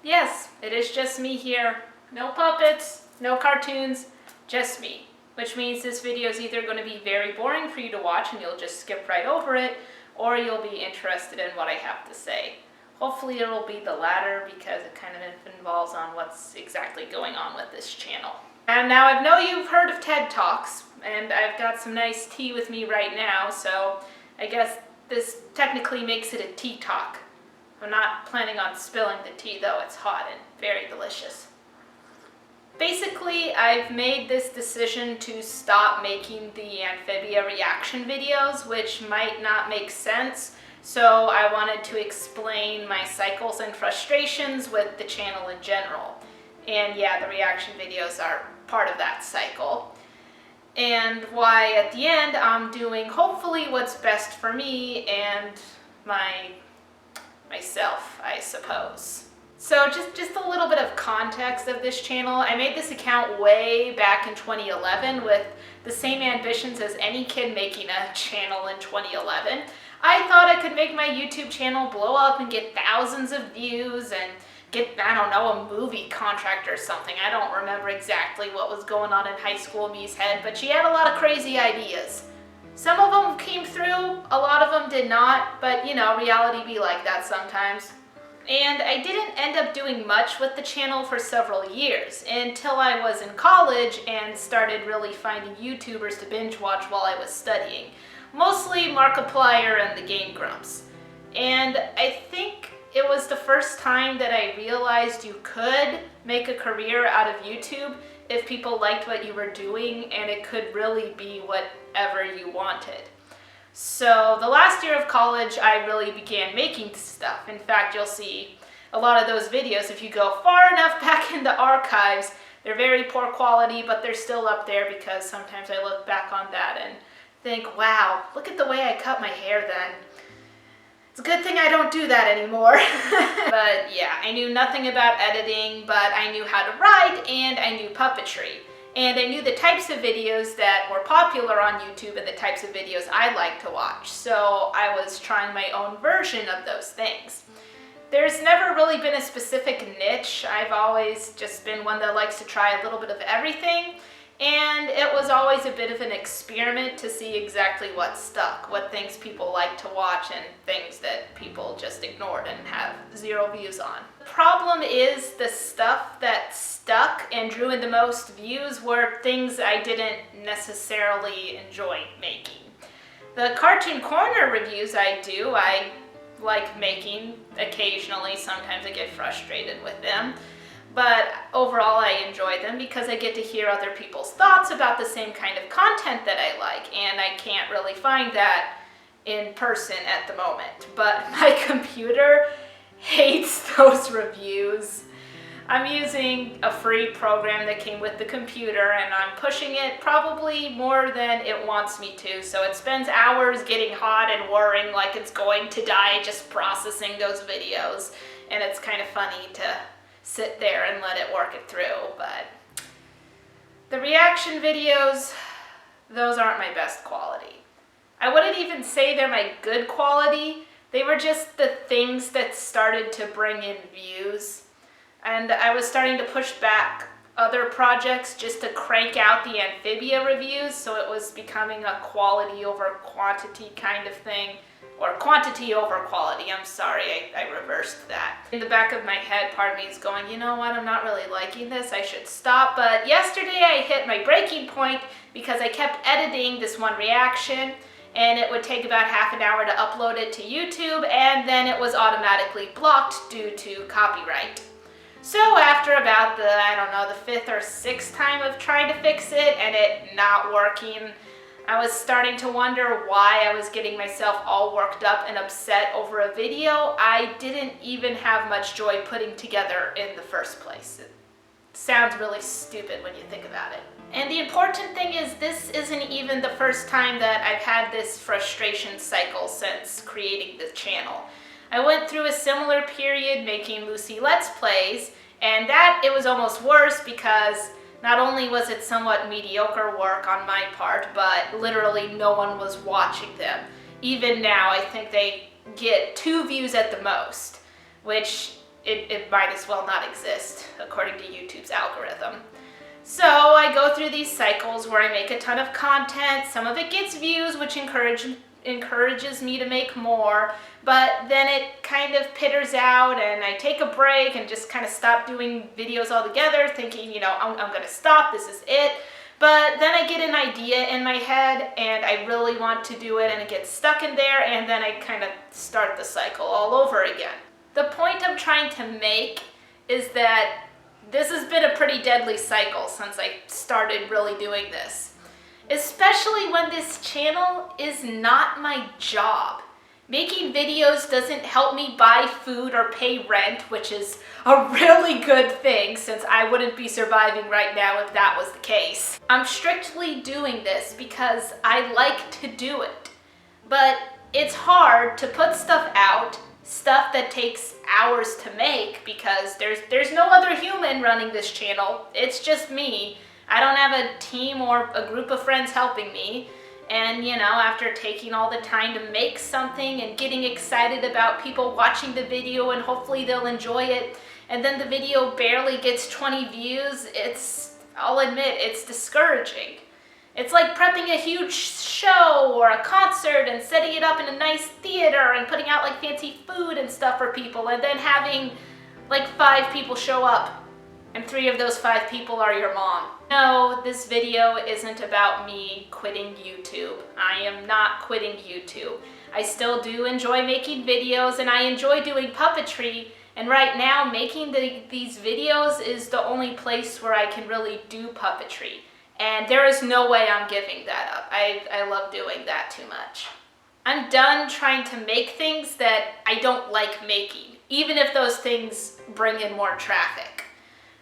Yes, it is just me here. No puppets, no cartoons, just me. Which means this video is either going to be very boring for you to watch and you'll just skip right over it, or you'll be interested in what I have to say. Hopefully it'll be the latter because it kind of involves on what's exactly going on with this channel. And now I know you've heard of TED Talks, and I've got some nice tea with me right now, so I guess this technically makes it a tea talk. I'm not planning on spilling the tea though, it's hot and very delicious. Basically, I've made this decision to stop making the amphibia reaction videos, which might not make sense, so I wanted to explain my cycles and frustrations with the channel in general. And yeah, the reaction videos are part of that cycle. And why at the end I'm doing hopefully what's best for me and myself, I suppose. So just a little bit of context of this channel. I made this account way back in 2011 with the same ambitions as any kid making a channel in 2011. I thought I could make my YouTube channel blow up and get thousands of views and get, I don't know, a movie contract or something. I don't remember exactly what was going on in high school me's head, but she had a lot of crazy ideas. Some of them came through, a lot of them did not, but you know, reality be like that sometimes. And I didn't end up doing much with the channel for several years, until I was in college and started really finding YouTubers to binge watch while I was studying. Mostly Markiplier and the Game Grumps. And I think it was the first time that I realized you could make a career out of YouTube if people liked what you were doing, and it could really be whatever you wanted. So the last year of college, I really began making stuff. In fact, you'll see a lot of those videos, if you go far enough back in the archives, they're very poor quality, but they're still up there because sometimes I look back on that and think, wow, look at the way I cut my hair then. It's a good thing I don't do that anymore. But yeah, I knew nothing about editing, but I knew how to write and I knew puppetry. And I knew the types of videos that were popular on YouTube and the types of videos I like to watch. So I was trying my own version of those things. There's never really been a specific niche. I've always just been one that likes to try a little bit of everything. And it was always a bit of an experiment to see exactly what stuck, what things people like to watch and things that people just ignored and have zero views on. The problem is the stuff that stuck and drew in the most views were things I didn't necessarily enjoy making. The Cartoon Corner reviews I like making occasionally. Sometimes I get frustrated with them. But overall I enjoy them because I get to hear other people's thoughts about the same kind of content that I like, and I can't really find that in person at the moment. But my computer hates those reviews. I'm using a free program that came with the computer and I'm pushing it probably more than it wants me to, so it spends hours getting hot and whirring like it's going to die just processing those videos, and it's kind of funny to sit there and let it work it through. But the reaction videos, those aren't my best quality. I wouldn't even say they're my good quality. They were just the things that started to bring in views. And I was starting to push back other projects just to crank out the amphibia reviews, so it was becoming a quality over quantity kind of thing. Or quantity over quality, I'm sorry, I reversed that. In the back of my head, part of me is going, you know what, I'm not really liking this, I should stop. But yesterday I hit my breaking point because I kept editing this one reaction, and it would take about half an hour to upload it to YouTube, and then it was automatically blocked due to copyright. So after about the, I don't know, the fifth or sixth time of trying to fix it and it not working, I was starting to wonder why I was getting myself all worked up and upset over a video I didn't even have much joy putting together in the first place. It sounds really stupid when you think about it. And the important thing is this isn't even the first time that I've had this frustration cycle since creating the channel. I went through a similar period making Lucy Let's Plays, and that it was almost worse because not only was it somewhat mediocre work on my part, but literally no one was watching them. Even now, I think they get 2 views at the most, which it might as well not exist according to YouTube's algorithm. So I go through these cycles where I make a ton of content. Some of it gets views, which encourages me to make more, but then it kind of pitters out and I take a break and just kind of stop doing videos altogether, thinking, I'm going to stop, this is it. But then I get an idea in my head and I really want to do it and it gets stuck in there, and then I kind of start the cycle all over again. The point I'm trying to make is that this has been a pretty deadly cycle since I started really doing this. Especially when this channel is not my job. Making videos doesn't help me buy food or pay rent, which is a really good thing since I wouldn't be surviving right now if that was the case. I'm strictly doing this because I like to do it. But it's hard to put stuff out, stuff that takes hours to make, because there's no other human running this channel. It's just me. I don't have a team or a group of friends helping me. And after taking all the time to make something and getting excited about people watching the video and hopefully they'll enjoy it, and then the video barely gets 20 views, I'll admit, it's discouraging. It's like prepping a huge show or a concert and setting it up in a nice theater and putting out like fancy food and stuff for people, and then having like 5 people show up, and 3 of those 5 people are your mom. No, this video isn't about me quitting YouTube. I am not quitting YouTube. I still do enjoy making videos and I enjoy doing puppetry, and right now making these videos is the only place where I can really do puppetry. And there is no way I'm giving that up. I love doing that too much. I'm done trying to make things that I don't like making, even if those things bring in more traffic.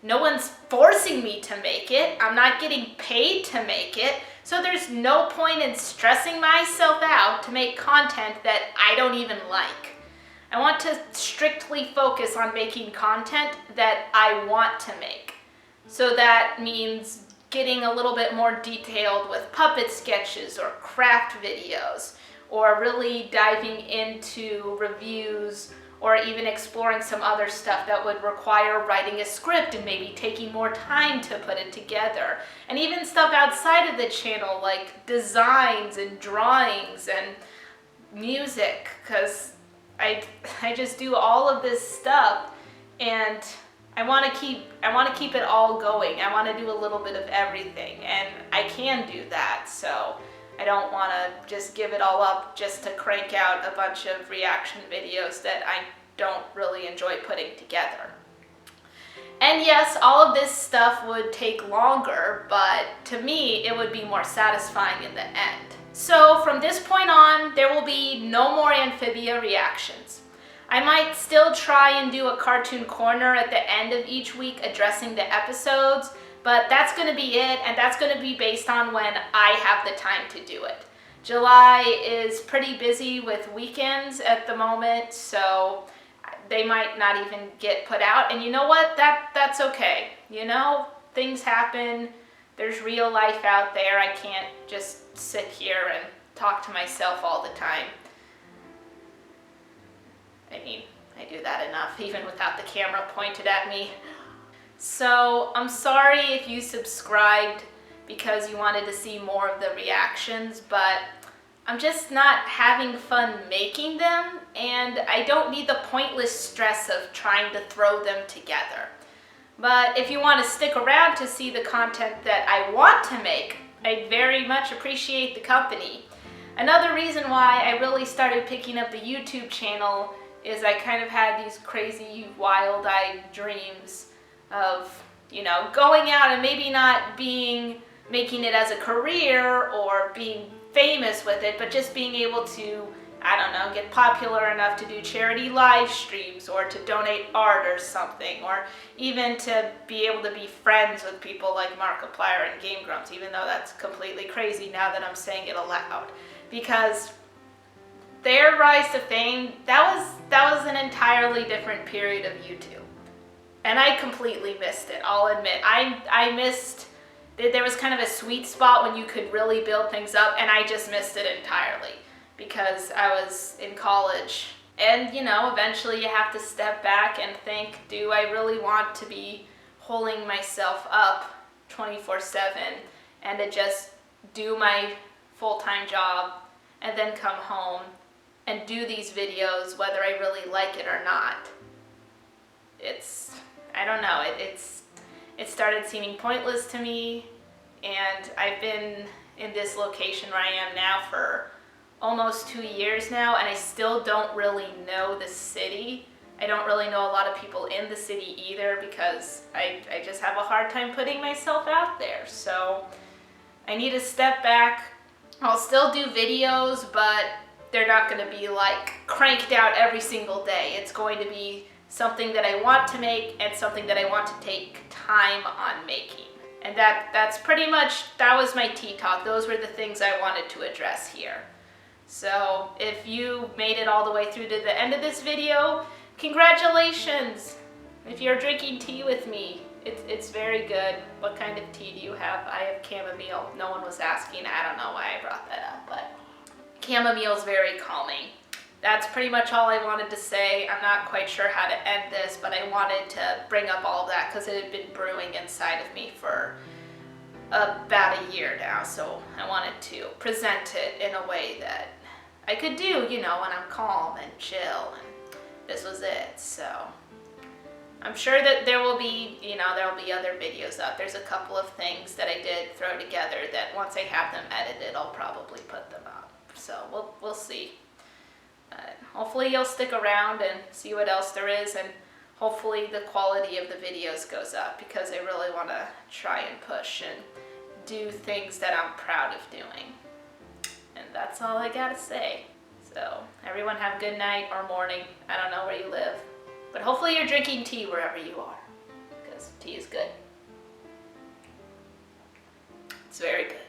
No one's forcing me to make it. I'm not getting paid to make it. So there's no point in stressing myself out to make content that I don't even like. I want to strictly focus on making content that I want to make. So that means getting a little bit more detailed with puppet sketches or craft videos, or really diving into reviews, or even exploring some other stuff that would require writing a script and maybe taking more time to put it together. And even stuff outside of the channel like designs and drawings and music, because I just do all of this stuff and I want to keep it all going. I want to do a little bit of everything, and I can do that, so I don't want to just give it all up just to crank out a bunch of reaction videos that I don't really enjoy putting together. And yes, all of this stuff would take longer, but to me, it would be more satisfying in the end. So from this point on, there will be no more Amphibia reactions. I might still try and do a cartoon corner at the end of each week addressing the episodes, but that's going to be it, and that's going to be based on when I have the time to do it. July is pretty busy with weekends at the moment, so they might not even get put out. And you know what? That's okay. Things happen. There's real life out there. I can't just sit here and talk to myself all the time. I mean, I do that enough, even without the camera pointed at me. So I'm sorry if you subscribed because you wanted to see more of the reactions, but I'm just not having fun making them, and I don't need the pointless stress of trying to throw them together. But if you want to stick around to see the content that I want to make, I very much appreciate the company. Another reason why I really started picking up the YouTube channel is I kind of had these crazy, wild-eyed dreams of, going out and maybe not making it as a career or being famous with it, but just being able to, get popular enough to do charity live streams or to donate art or something, or even to be able to be friends with people like Markiplier and Game Grumps, even though that's completely crazy now that I'm saying it aloud. Because their rise to fame, that was an entirely different period of YouTube. And I completely missed it, I'll admit. I missed, there was kind of a sweet spot when you could really build things up, and I just missed it entirely because I was in college And, you know, eventually you have to step back and think, do I really want to be holding myself up 24/7 and to just do my full-time job and then come home and do these videos whether I really like it or not? I don't know, it started seeming pointless to me, and I've been in this location where I am now for almost 2 years now, and I still don't really know the city. I don't really know a lot of people in the city either, because I just have a hard time putting myself out there. So I need to step back. I'll still do videos, but they're not going to be like cranked out every single day. It's going to be something that I want to make and something that I want to take time on making. And that was my tea talk. Those were the things I wanted to address here. So if you made it all the way through to the end of this video, congratulations! If you're drinking tea with me, it's very good. What kind of tea do you have? I have chamomile. No one was asking. I don't know why I brought that up, but chamomile is very calming. That's pretty much all I wanted to say. I'm not quite sure how to end this, but I wanted to bring up all of that because it had been brewing inside of me for about a year now. So I wanted to present it in a way that I could do, you know, when I'm calm and chill, and this was it. So I'm sure that there will be, you know, there will be other videos out. There's a couple of things that I did throw together that once I have them edited, I'll probably put them up. So we'll see. Hopefully you'll stick around and see what else there is, and hopefully the quality of the videos goes up, because I really want to try and push and do things that I'm proud of doing. And that's all I gotta say. So everyone have a good night or morning. I don't know where you live, but hopefully you're drinking tea wherever you are, because tea is good. It's very good.